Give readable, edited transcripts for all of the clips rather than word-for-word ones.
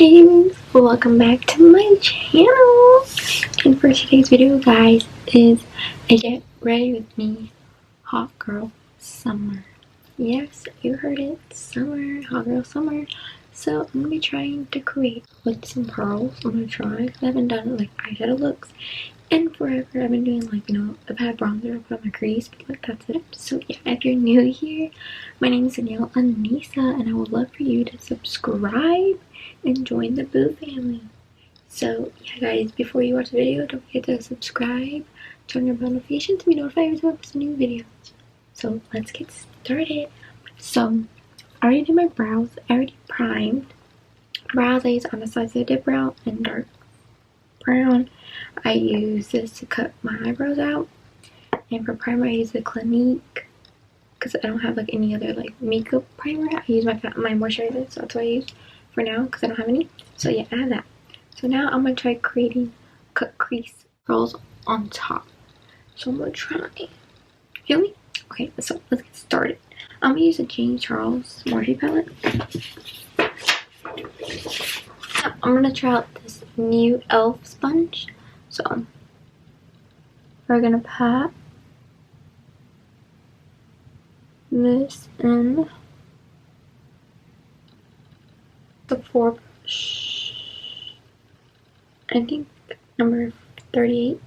Hey, welcome back to my channel. And for today's video, guys, is a get ready with me hot girl summer. Yes, you heard it, summer, hot girl summer. So I'm gonna be trying to create with some pearls. I'm gonna try because I haven't done like eyeshadow looks in forever. I've been doing like, I've had bronzer, I put on my crease, but like that's it. So yeah, if you're new here, my name is Danyel Anyssa, and I would love for you to subscribe and join the Boo family. So yeah, guys, before you watch the video, don't forget to subscribe, turn your bell notification to be notified every time I post a new video. So let's get started. So I already did my brows. I already primed. Brows I use Anyssa dip brown and dark brown. I use this to cut my eyebrows out, and for primer I use the Clinique because I don't have like any other like makeup primer. I use my moisturizer, so that's what I use for now because I don't have any. So yeah, I have that. So now I'm gonna try creating cut crease pearls on top. So I'm gonna try. Feel me? Okay, so let's get started. I'm gonna use a James Charles Morphe palette. I'm gonna try out this new e.l.f. sponge. So we're gonna pat this in the forebrush. I think number 38.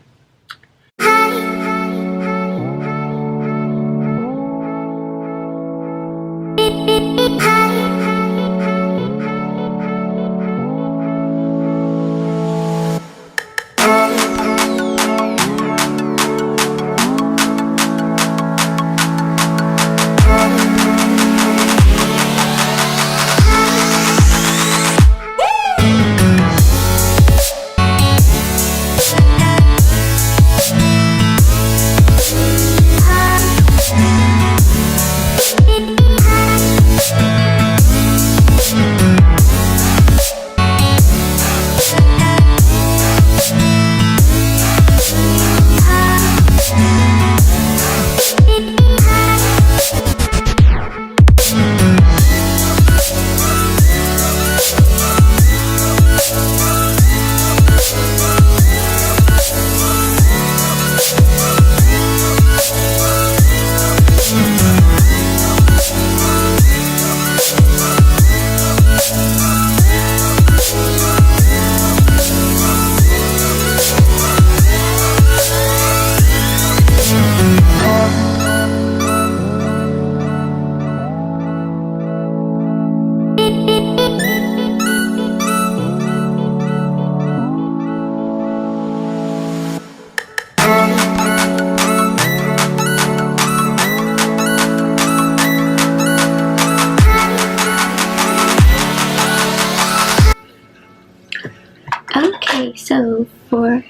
Okay, so for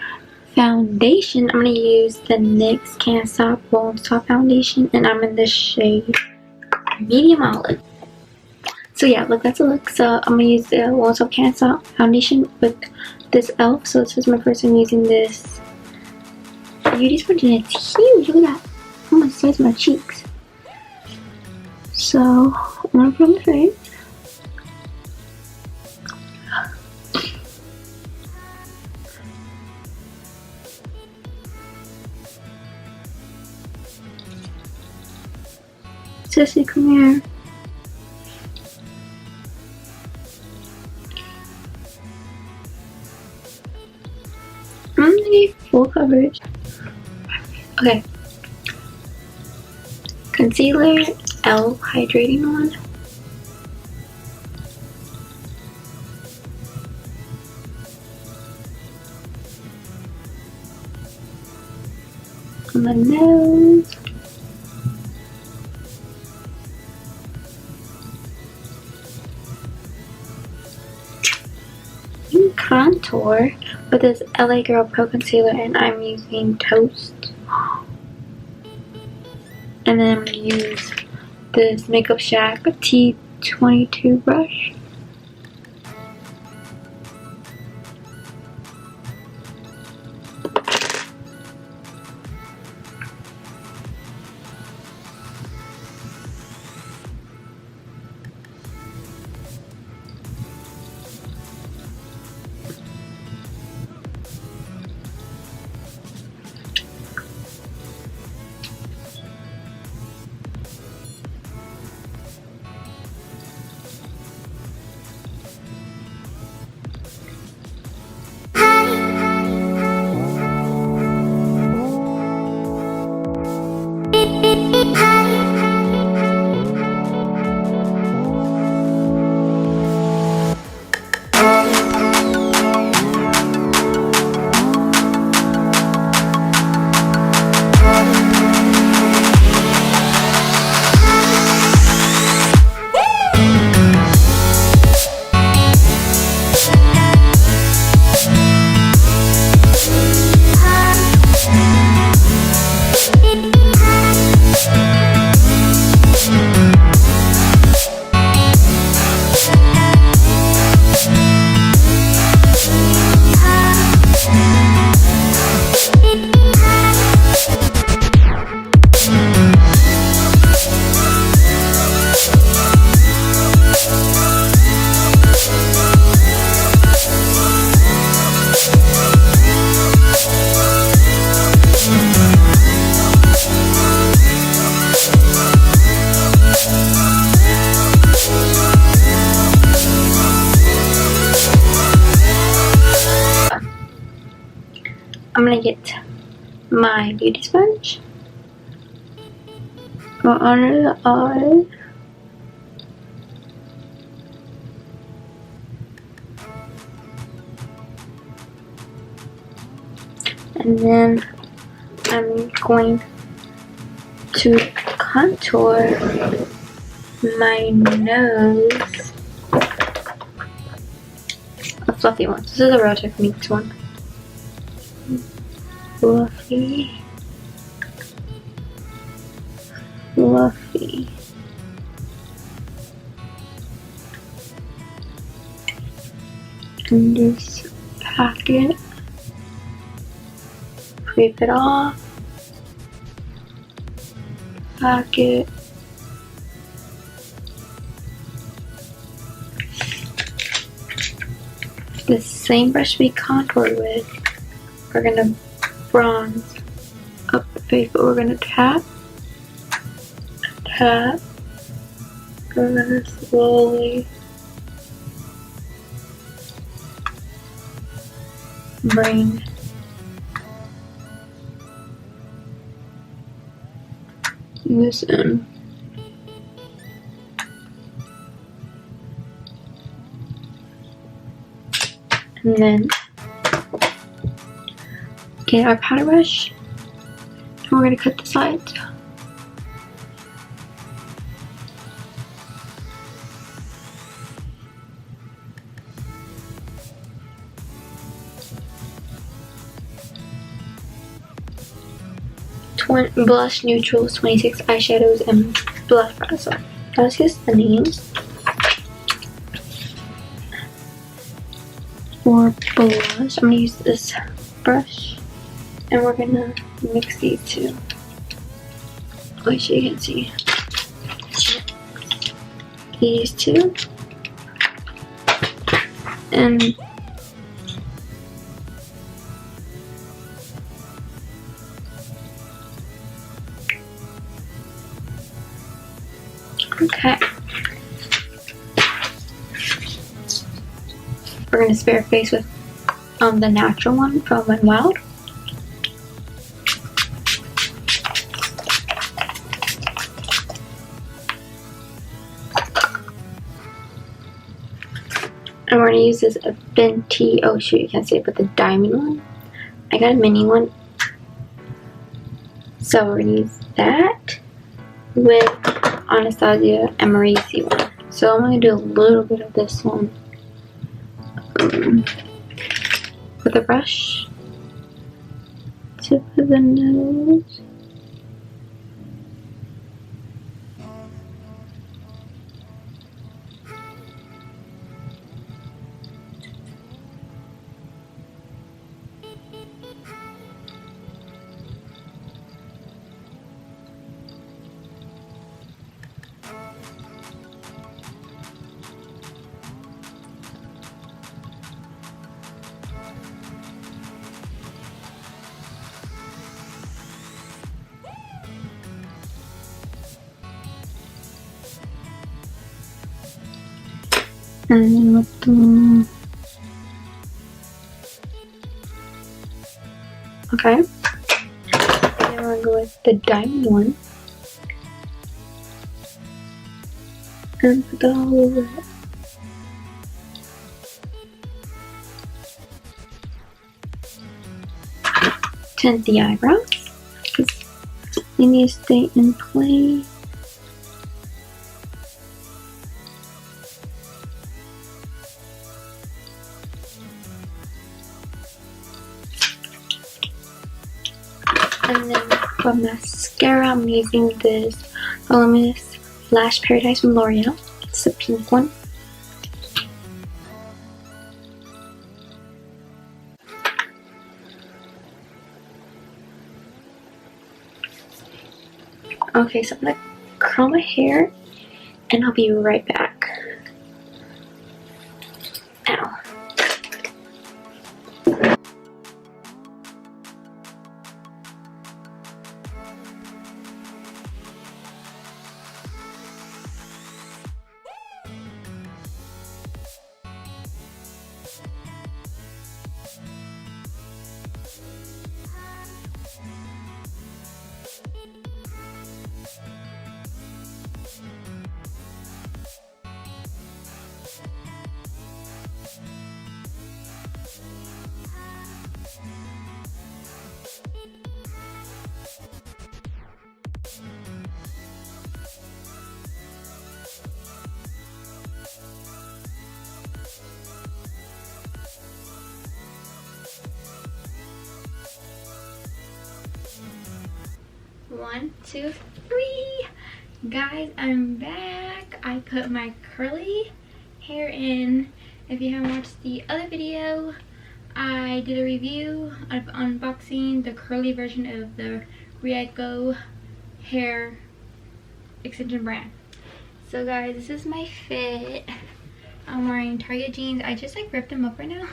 foundation, I'm going to use the NYX Can't Stop Won't Stop foundation, and I'm in the shade Medium Olive. So yeah, look, that's a look. So I'm going to use the Won't Stop Can't Stop foundation with this e.l.f. So this is my first time using this beauty sponge, and it's huge. Look at that. Almost the size of my cheeks. So I'm going to put on the face. Sissy, come here. I'm gonna need full coverage. Okay. Concealer, e.l.f. hydrating one. On the nose. Contour with this LA Girl Pro Concealer, and I'm using Toast. And then I'm going to use this Makeup Shack T22 brush. get my beauty sponge. Go under the eye. And then I'm going to contour my nose. A fluffy one. This is a Real Techniques one. Fluffy. Fluffy. And just pack it. Creep it off. Pack it. The same brush we contoured with, we're gonna bronze up the face, but we're gonna tap, tap. We're gonna slowly bring this in. And then get our powder brush, and we're gonna cut the sides. Blush neutrals, 26 eyeshadows, and blush powder. So that's just the names. For blush, I'm gonna use this brush, and we're gonna mix these two. Wait, so you can see these two, and okay. We're gonna spare our face with the natural one from Wet n Wild. And we're gonna use this Venti, oh shoot, you can't see it, but the diamond one. I got a mini one. So we're gonna use that with Anastasia and Marie's one. So I'm gonna do a little bit of this one with a brush. Tip of the nose. And then with the, okay, and then we're gonna go with the diamond one and put that all over it. Tint the eyebrows because they need to stay in place. And then for mascara, I'm using this Voluminous Lash Paradise from L'Oreal. It's a pink one. Okay, so I'm gonna curl my hair and I'll be right back. Ow. 1, 2, 3. Guys, I'm back. I put my curly hair in. If you haven't watched the other video, I did a review of unboxing the curly version of the Rieko hair extension brand. So guys, this is my fit. I'm wearing Target jeans. I just like ripped them up right now,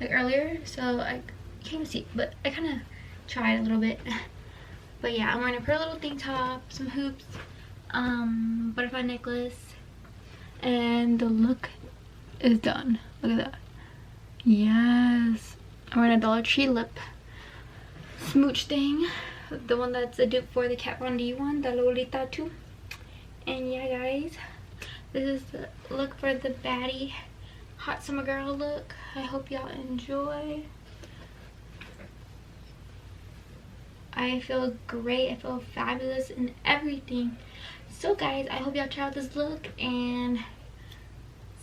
like earlier, so I can't even see, but I kind of tried a little bit. But yeah, I'm wearing a pretty little tank top, some hoops, butterfly necklace, and the look is done. Look at that. Yes, I'm wearing a Dollar Tree lip smooch thing, the one that's a dupe for the Kat Von D one, the Lolita too. And yeah guys, this is the look for the baddie hot summer girl look. I hope y'all enjoy. I feel great, I feel fabulous and everything. So guys, I hope y'all try out this look and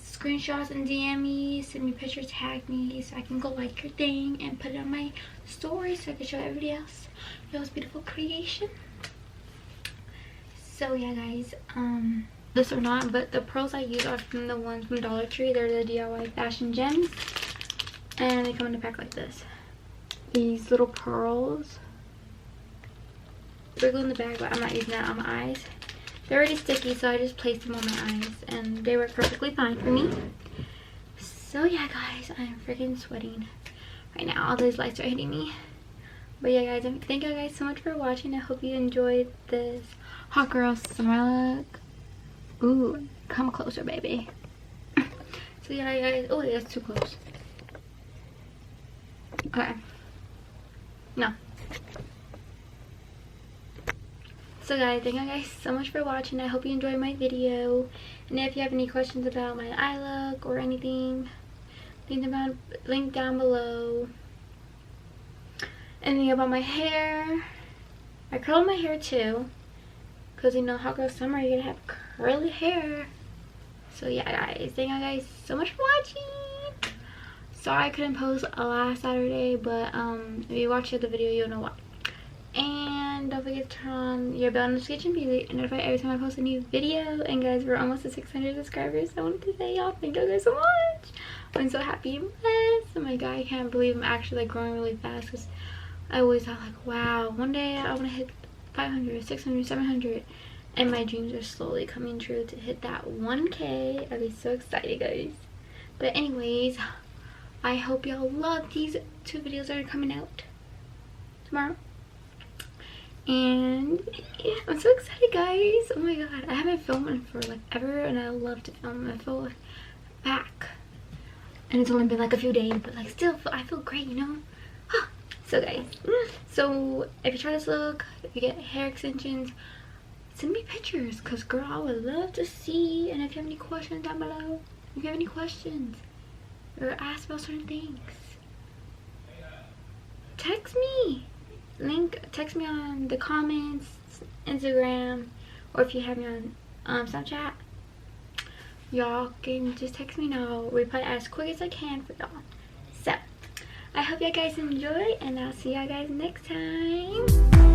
screenshots and DM me, send me pictures, tag me so I can go like your thing and put it on my story so I can show everybody else y'all's beautiful creation. So yeah guys, this or not, but the pearls I use are from the ones from Dollar Tree. They're the DIY fashion gems, and they come in a pack like this. These little pearls. They're in the bag, but I'm not using that on my eyes. They're already sticky, so I just placed them on my eyes, and they work perfectly fine for me. So yeah guys, I'm freaking sweating right now. All those lights are hitting me. But yeah guys, thank you guys so much for watching. I hope you enjoyed this hot girl summer look. Ooh, come closer baby. So yeah guys, oh that's too close. Okay, no. So guys, thank you guys so much for watching. I hope you enjoyed my video, and if you have any questions about my eye look or anything, link down below. Anything about my hair, I curled my hair too, because you know hot girl summer, you're gonna have curly hair. So yeah guys, thank you guys so much for watching. Sorry I couldn't post last Saturday, but if you watch the video you'll know why. And don't forget to turn on your bell notification to be notified every time I post a new video. And guys, we're almost at 600 subscribers, so I wanted to say y'all thank you guys so much. I'm so happy and blessed. Oh my god, I can't believe I'm actually like growing really fast, because I always thought like, wow, one day I want to hit 500, 600, 700, and my dreams are slowly coming true to hit that 1K. I'll be so excited guys. But anyways, I hope y'all love these 2 videos that are coming out tomorrow. And yeah, I'm so excited guys. Oh my god, I haven't filmed for like ever, and I love to film. I feel back, and it's only been like a few days, but like still I feel great, you know. So guys, so if you try this look, if you get hair extensions, send me pictures, because girl, I would love to see. And if you have any questions down below, if you have any questions or ask about certain things, text me. Text me on the comments, Instagram, or if you have me on Snapchat, y'all can just text me and I'll reply as quick as I can for y'all. So I hope you guys enjoy, and I'll see y'all guys next time.